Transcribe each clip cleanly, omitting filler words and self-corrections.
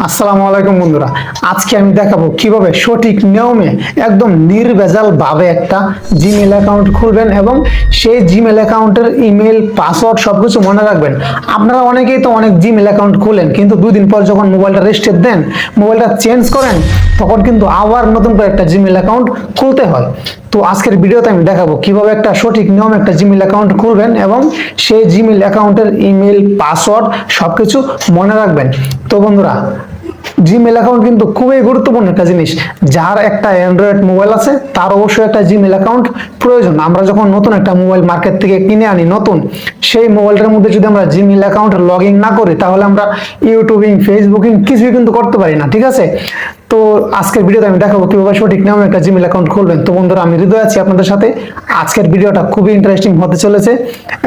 আসসালামু আলাইকুম বন্ধুরা, আজকে আমি দেখাবো কিভাবে সঠিক নিয়মে একদম নির্ভেজাল ভাবে একটা জিমেইল অ্যাকাউন্ট খুলবেন এবং সেই জিমেইল অ্যাকাউন্টের ইমেল পাসওয়ার্ড সবকিছু মনে রাখবেন। আপনারা অনেকেই তো অনেক জিমেইল অ্যাকাউন্ট খুলেন, কিন্তু 2 দিন পর যখন মোবাইলটা রেস্টে দেন, মোবাইলটা চেঞ্জ করেন, তখন কিন্তু আবার নতুন করে একটা জিমেইল অ্যাকাউন্ট খুলতে হয়। তো আজকের ভিডিওতে আমি দেখাবো কিভাবে একটা সঠিক নিয়মে একটা জিমেইল অ্যাকাউন্ট খুলবেন এবং সেই জিমেইল অ্যাকাউন্টের ইমেল পাসওয়ার্ড সবকিছু মনে রাখবেন। তো বন্ধুরা, জিমেইল অ্যাকাউন্ট কিন্তু খুবই গুরুত্বপূর্ণ একটা জিনিস। যার একটা অ্যান্ড্রয়েড মোবাইল আছে তার অবশ্যই একটা জিমেইল অ্যাকাউন্ট প্রয়োজন। আমরা যখন নতুন একটা মোবাইল মার্কেট থেকে কিনে আনি নতুন, সেই মোবাইলটার মধ্যে যদি আমরা জিমেইল অ্যাকাউন্ট লগ ইন না করি, তাহলে আমরা ইউটিউবিং, ফেসবুকিং কিছুই কিন্তু করতে পারি না, ঠিক আছে? তো আজকের ভিডিওতে আমি দেখাবো কিভাবে সঠিক নিয়মে একটা জিমেইল অ্যাকাউন্ট খুলবেন। তো বন্ধুরা, আমি হৃদয় আছি আপনাদের সাথে। আজকের ভিডিওটা খুবই ইন্টারেস্টিং হতে চলেছে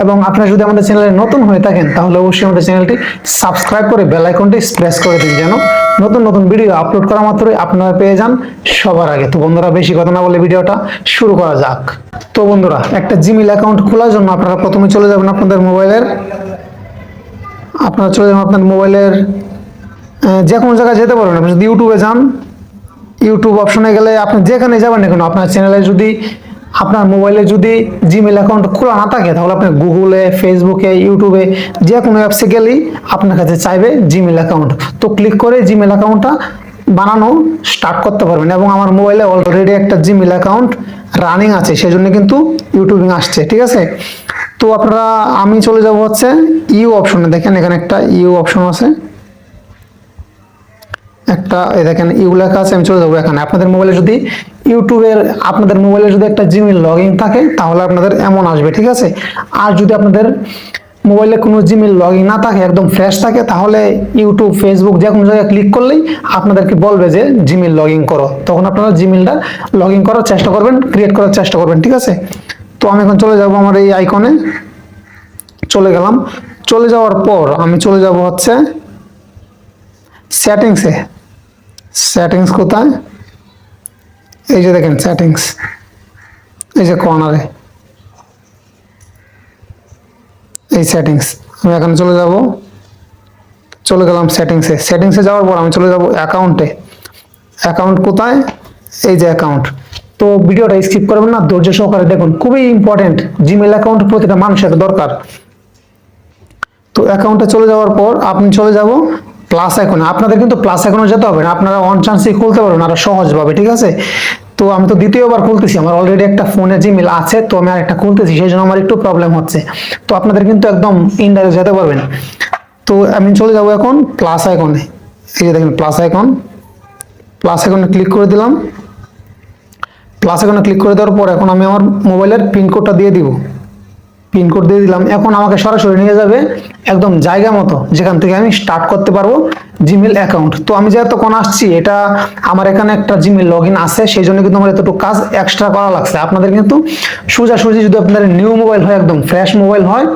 এবং আপনারা যদি আমাদের চ্যানেলে নতুন হয়ে থাকেন, তাহলে অবশ্যই আমাদের চ্যানেলটি সাবস্ক্রাইব করে বেল আইকনটি প্রেস করে দিন, যেন নতুন নতুন ভিডিও আপলোড করা মাত্রই আপনারা পেয়ে যান সবার আগে। তো বন্ধুরা, বেশি কথা না বলে ভিডিওটা শুরু করা যাক। তো বন্ধুরা, একটা জিমেইল অ্যাকাউন্ট খোলার জন্য আপনারা প্রথমে চলে যাবেন আপনাদের মোবাইলের যে কোনো জায়গায় যেতে পারবেন। আপনি যদি ইউটিউবে যান, ইউটিউব অপশনে গেলে আপনি যেখানে যাবেন না কেন, আপনার চ্যানেলে যদি আপনার মোবাইলে যদি জিমেইল অ্যাকাউন্ট খোলা না থাকে, তাহলে আপনি গুগলে, ফেসবুকে, ইউটিউবে যে কোনো অ্যাপসে গেলেই আপনার কাছে চাইবে জিমেইল অ্যাকাউন্ট। তো ক্লিক করে জিমেইল অ্যাকাউন্টটা বানানো স্টার্ট করতে পারবেন। এবং আমার মোবাইলে অলরেডি একটা জিমেইল অ্যাকাউন্ট রানিং আছে, সেজন্য কিন্তু ইউটিউবিং আসছে, ঠিক আছে? তো আমি চলে যাব হচ্ছে ইউ অপশনে। দেখেন এখানে একটা ইউ অপশন আছে, এই দেখেন ইউ লেখা আছে। আমি চলে যাবো এখানে। আপনাদের মোবাইলে যদি একটা জিমেইল লগ ইন থাকে, তাহলে আপনাদের এমন আসবে, ঠিক আছে? আর যদি আপনাদের মোবাইলে কোনো জিমেইল লগ ইন না থাকে, একদম ফ্রেশ থাকে, তাহলে ইউটিউব, ফেসবুক যে কোনো জায়গায় ক্লিক করলেই আপনাদেরকে বলবে যে জিমেইল লগ ইন করো। তখন আপনারা জিমেইলটা লগ ইন করার চেষ্টা করবেন, ক্রিয়েট করার চেষ্টা করবেন, ঠিক আছে? তো আমি এখন চলে যাব আমার এই আইকনে। চলে গেলাম। চলে যাওয়ার পর আমি চলে যাব হচ্ছে সেটিংসে। সেটিংস কোথায়? এই যে দেখেন সেটিংস, এই যে কর্নারে এই সেটিংস। আমি এখানে চলে গেলাম সেটিংসে। সেটিংসে যাওয়ার পর আমি চলে যাব অ্যাকাউন্টে। অ্যাকাউন্ট কোথায়? এই যে অ্যাকাউন্ট। তো ভিডিওটা স্কিপ করবেন না, ধৈর্য সহকারে দেখুন, খুবই ইম্পর্টেন্ট। জিমেইল অ্যাকাউন্ট প্রতিটা মানুষের দরকার। তো অ্যাকাউন্টে চলে যাওয়ার পর আপনি চলে যাব প্লাস আইকনে। আপনাদের কিন্তু প্লাস আইকনে যেতে হবে না, আপনারা ওয়ান চান্সই খুলতে পারবেন আরো সহজভাবে, ঠিক আছে? তো আমি তো দ্বিতীয়বার খুলতেছি, আমার অলরেডি একটা ফোনে জিমেইল আছে, তো আমি আর একটা খুলতেছি, সেই জন্য আমার একটু প্রবলেম হচ্ছে। তো আপনাদের কিন্তু একদম ইনডাইরেক্ট যেতে পারবেন। তো আমি চলে যাব এখন প্লাস আইকনে। এই যে দেখেন প্লাস আইকন। প্লাস আইকনে ক্লিক করে দিলাম। প্লাস আইকনে ক্লিক করে দেওয়ার পর এখন আমি আমার মোবাইলের পিনকোডটা দিয়ে দিব। পিনকোড দিয়ে দিলাম। এখন আমাকে সরাসরি নিয়ে যাবে একদম জায়গা মতো, যেখান থেকে আমি স্টার্ট করতে পারবো জিমেইল অ্যাকাউন্ট। তো আমি যেহেতু কোন আসছি, এটা আমার এখানে একটা জিমেইল লগ ইন আছে, সেই জন্য কিন্তু আমার এতটুকু কাজ এক্সট্রা করা লাগছে। আপনাদের কিন্তু সোজাসুজি যদি আপনাদের নিউ মোবাইল হয়, একদম ফ্রেশ মোবাইল হয়,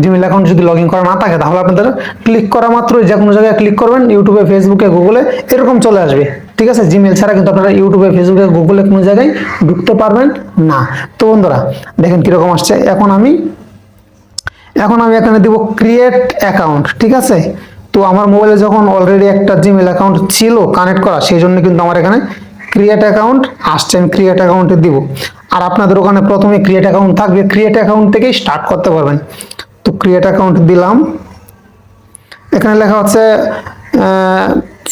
জিমেইল অ্যাকাউন্ট যদি লগ ইন করা না থাকে, তাহলে আপনাদের ক্লিক করা মাত্রই যে কোনো জায়গায় ক্লিক করবেন, ইউটিউবে, ফেসবুকে, গুগলে এরকম চলে আসবে, ঠিক আছে? জিমেইল ছাড়া কিন্তু আপনারা ইউটিউবে, ফেসবুকে, গুগলে কোনো জায়গায় ঢুকতে পারবেন না। তো বন্ধুরা, দেখেন কিরকম আসছে। এখন আমি এখানে দিব ক্রিয়েট অ্যাকাউন্ট, ঠিক আছে? তো আমার মোবাইলে যখন অলরেডি একটা জিমেইল অ্যাকাউন্ট ছিল কানেক্ট করা, সেই জন্য কিন্তু আমার এখানে ক্রিয়েট অ্যাকাউন্ট আসছে। আমি ক্রিয়েট অ্যাকাউন্টে দিব। আর আপনাদের ওখানে প্রথমে ক্রিয়েট অ্যাকাউন্ট থাকবে, ক্রিয়েট অ্যাকাউন্ট থেকেই স্টার্ট করতে পারবেন। তো ক্রিয়েট অ্যাকাউন্ট দিলাম। এখানে লেখা হচ্ছে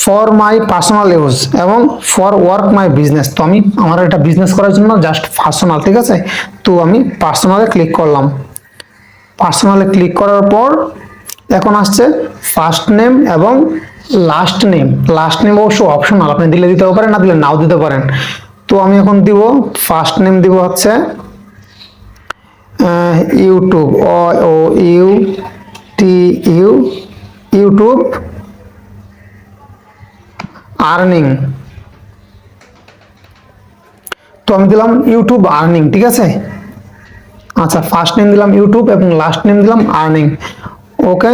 ফর মাই পার্সোনাল ইউজ এবং ফর ওয়ার্ক মাই বিজনেস। তো আমি আমার এটা বিজনেস করার জন্য জাস্ট পার্সোনাল, ঠিক আছে? তো আমি পার্সোনালে ক্লিক করলাম। পার্সোনালে ক্লিক করার পর এখন আসছে ফার্স্ট নেম এবং লাস্ট নেম। লাস্ট নেম অবশ্য অপশনাল, আপনি দিলে দিতেও পারেন, না দিলে নাও দিতে পারেন। তো আমি এখন দিব ফার্স্ট নেম দিব হচ্ছে ইউটিউব, ও U T U, YouTube earning. তো আমি দিলাম ইউটিউব আর্নিং, ঠিক আছে? আচ্ছা, ফার্স্ট নেম দিলাম ইউটিউব এবং লাস্ট নেম দিলাম আর্নিং, ওকে।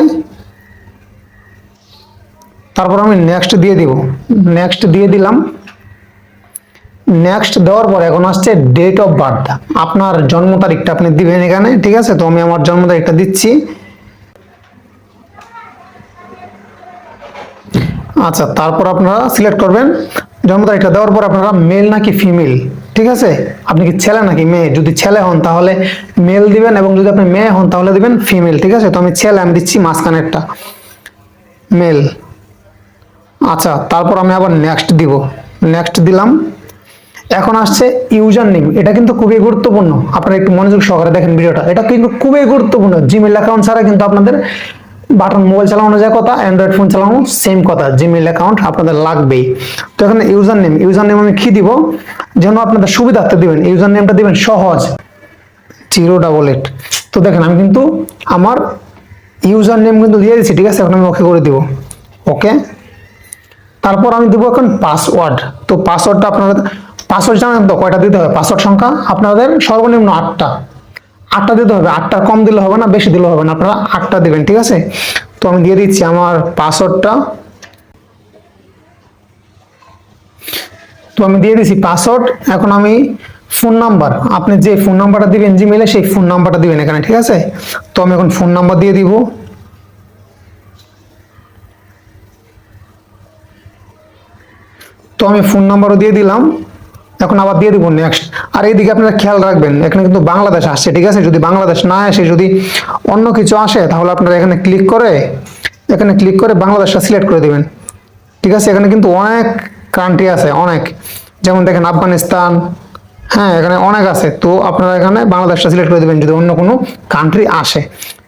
তারপর আমি নেক্সট দিয়ে দিব। নেক্সট দিয়ে দিলাম। নেক্সট দেওয়ার পর এখন আসছে ডেট অফ বার্থ। আপনার জন্ম তারিখটা আপনি দিবেন এখানে, ঠিক আছে? তো আমি আমার জন্ম তারিখটা দিচ্ছি। আচ্ছা, তারপর আপনারা সিলেক্ট করবেন জন্ম তারিখটা দেওয়ার পর আপনারা মেল নাকি ফিমেল, ঠিক আছে, আপনি কি ছেলে নাকি মেয়ে, যদি ছেলে হন তাহলে মেল দিবেন এবং যদি আপনি মেয়ে হন তাহলে দিবেন ফিমেল, ঠিক আছে। তো আমি ছেলে, আমি দিচ্ছি মাঝখানেরটা মেল। আচ্ছা, তারপর আমি আবার নেক্সট দিব, নেক্সট দিলাম। এখন আসছে ইউজার নেম, এটা কিন্তু খুবই গুরুত্বপূর্ণ, আপনারা একটু মনোযোগ সহকারে দেখেন ভিডিওটা, এটা কিন্তু খুবই গুরুত্বপূর্ণ। জিমেইল অ্যাকাউন্ট ছাড়া কিন্তু আপনাদের বাটন মোবাইল চালানো যায় কথা, অ্যান্ড্রয়েড ফোন চালানো সেম কথা, জিমেইল অ্যাকাউন্ট আপনাদের লাগবেই। তো এখানে ইউজার নেম, ইউজার নেম আমি কি দিব, যেন আপনাদের সুবিধার্থে দিবেন, ইউজার নেমটা দিবেন সহজ 088। তো দেখেন আমি কিন্তু আমার ইউজার নেম কিন্তু দিয়ে দিচ্ছি, ঠিক আছে। এখন আমি ওকে করে দিব, ওকে। তারপর আমি দেবো এখন পাসওয়ার্ড। তো পাসওয়ার্ডটা আপনারা পাসওয়ার্ড জানেন তো কয়টা দিতে হবে, পাসওয়ার্ড সংখ্যা আপনাদের সর্বনিম্ন 8টা, 8টা দিতে হবে, 8টা কম দিলে হবে না, বেশি দিলে হবে না, আপনারা 8টা দিবেন, ঠিক আছে। তো আমি দিয়ে দিচ্ছি আমার পাসওয়ার্ডটা। তো আমি দিয়ে দিচ্ছি পাসওয়ার্ড। এখন আমি ফোন নাম্বার, আপনি যে ফোন নাম্বারটা দিবেন জিমেইলে সেই ফোন নাম্বারটা দিবেন এখানে, ঠিক আছে। তো আমি এখন ফোন নাম্বার দিয়ে দিব। তো আমি ফোন নাম্বারও দিয়ে দিলাম, এখন আবার দিয়ে দিব নেক্সট। আর এইদিকে আপনারা খেয়াল রাখবেন, এখানে কিন্তু বাংলাদেশ আসছে, ঠিক আছে। যদি বাংলাদেশ না আসে, যদি অন্য কিছু আসে, তাহলে আপনারা এখানে ক্লিক করে বাংলাদেশটা সিলেক্ট করে দিবেন, ঠিক আছে। এখানে কিন্তু অনেক কান্ট্রি আছে, অনেক, যেমন দেখেন আফগানিস্তান, হ্যাঁ এখানে অনেক আছে। তো আপনারা এখানে বাংলাদেশটা সিলেক্ট করে দিবেন যদি অন্য কোনো কান্ট্রি আসে।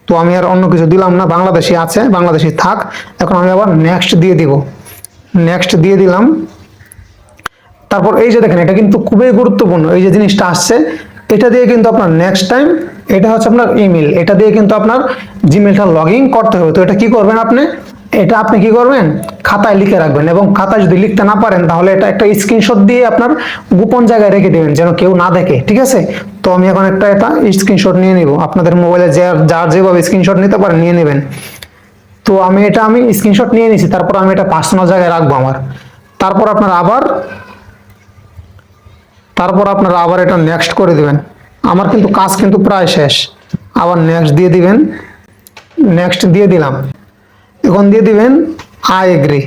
তো আমি আর অন্য কিছু দিলাম না, বাংলাদেশি আছে, বাংলাদেশি থাক। এখন আমি আবার নেক্সট দিয়ে দিব, নেক্সট দিয়ে দিলাম। তারপর এই যে দেখেন, এটা কিন্তু খুবই গুরুত্বপূর্ণ, এই যে জিনিসটা আসছে, এটা দিয়ে কিন্তু আপনার নেক্সট টাইম, এটা হচ্ছে আপনার ইমেল, এটা দিয়ে কিন্তু আপনার জিমেলটা লগ ইন করতে হবে। তো এটা কি করবেন আপনি, এটা আপনি কি করবেন, খাতায় লিখে রাখবেন, এবং খাতায় যদি লিখতে না পারেন তাহলে এটা একটা স্ক্রিনশট দিয়ে আপনার গোপন জায়গায় রেখে দেবেন, যেন কেউ না দেখে, ঠিক আছে। তো আমি এখন একটা এটা স্ক্রিনশট নিয়ে নিব, আপনাদের মোবাইলে যার যেভাবে স্ক্রিনশট নিতে পারেন নিয়ে নেবেন। তো আমি স্ক্রিনশট নিয়ে নিয়েছি। তারপর আমি এটা পার্সোনাল জায়গায় রাখবো আমার। তারপর আপনারা আবার এটা নেক্সট করে দিবেন। আমার কিন্তু কাজ কিন্তু প্রায় শেষ, আবার নেক্সট দিয়ে দিবেন, নেক্সট দিয়ে দিলাম। এখন দিয়ে দিবেন আই এগ্রি,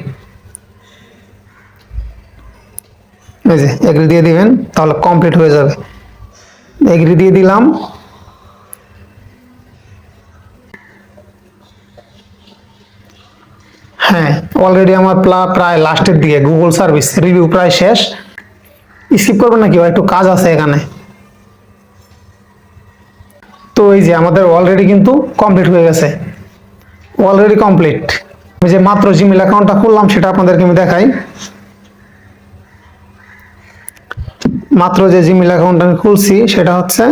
এই যে এগ্রি দিয়ে দিবেন, তাহলে কমপ্লিট হয়ে যাবে। এগ্রি দিয়ে দিলাম। হ্যাঁ, অলরেডি আমার প্রায় লাস্টের দিকে, গুগল সার্ভিস রিভিউ প্রায় শেষ। স্কিপ করবেন নাকি, একটু কাজ আছে এখানে। তো এই যে আমাদের অলরেডি কিন্তু কমপ্লিট হয়ে গেছে, অলরেডি কমপ্লিট। আমি যে মাত্র জিমেইল অ্যাকাউন্টটা খুললাম সেটা আপনাদেরকে আমি দেখাই। মাত্র যে জিমেইল অ্যাকাউন্ট আমি খুলছি সেটা হচ্ছে,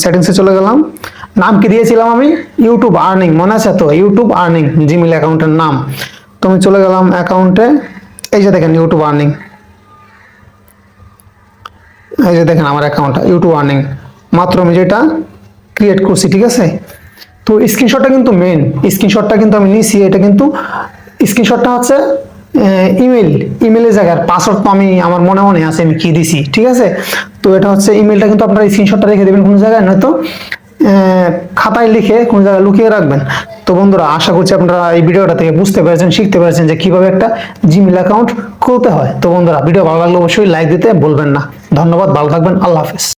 সেটিংসে চলে গেলাম। নাম কি দিয়েছিলাম আমি, ইউটিউব আর্নিং, মনে আছে তো, ইউটিউব আর্নিং জিমেইল অ্যাকাউন্টের নাম। তো আমি চলে গেলাম অ্যাকাউন্টে, এই যে দেখেন ইউটিউব আর্নিং, এই যে দেখেন আমার অ্যাকাউন্টটা ইউটিউব আর্নিং, মাত্র আমি যেটা ক্রিয়েট করছি, ঠিক আছে। তো স্ক্রিনশটটা কিন্তু মেন, স্ক্রিনশটটা কিন্তু আমি নিয়েছি, এটা কিন্তু স্ক্রিনশটটা হচ্ছে ইমেলের জায়গার পাসওয়ার্ড তো আমি আমার মনে আছে আমি কি দিছি, ঠিক আছে। তো এটা হচ্ছে ইমেলটা, কিন্তু আপনারা স্ক্রিনশটটা রেখে দেবেন কোনো জায়গায়, নয়তো খাতায় লিখে কোনো জায়গায় লুকিয়ে রাখবেন। তো বন্ধুরা, আশা করছি আপনারা এই ভিডিওটা থেকে বুঝতে পেরেছেন, শিখতে পেরেছেন যে কিভাবে একটা জিমেইল অ্যাকাউন্ট খুলতে হয়। তো বন্ধুরা, ভিডিও ভালো লাগলে অবশ্যই লাইক দিতে ভুলবেন না। ধন্যবাদ, ভালো থাকবেন, আল্লাহ হাফেজ।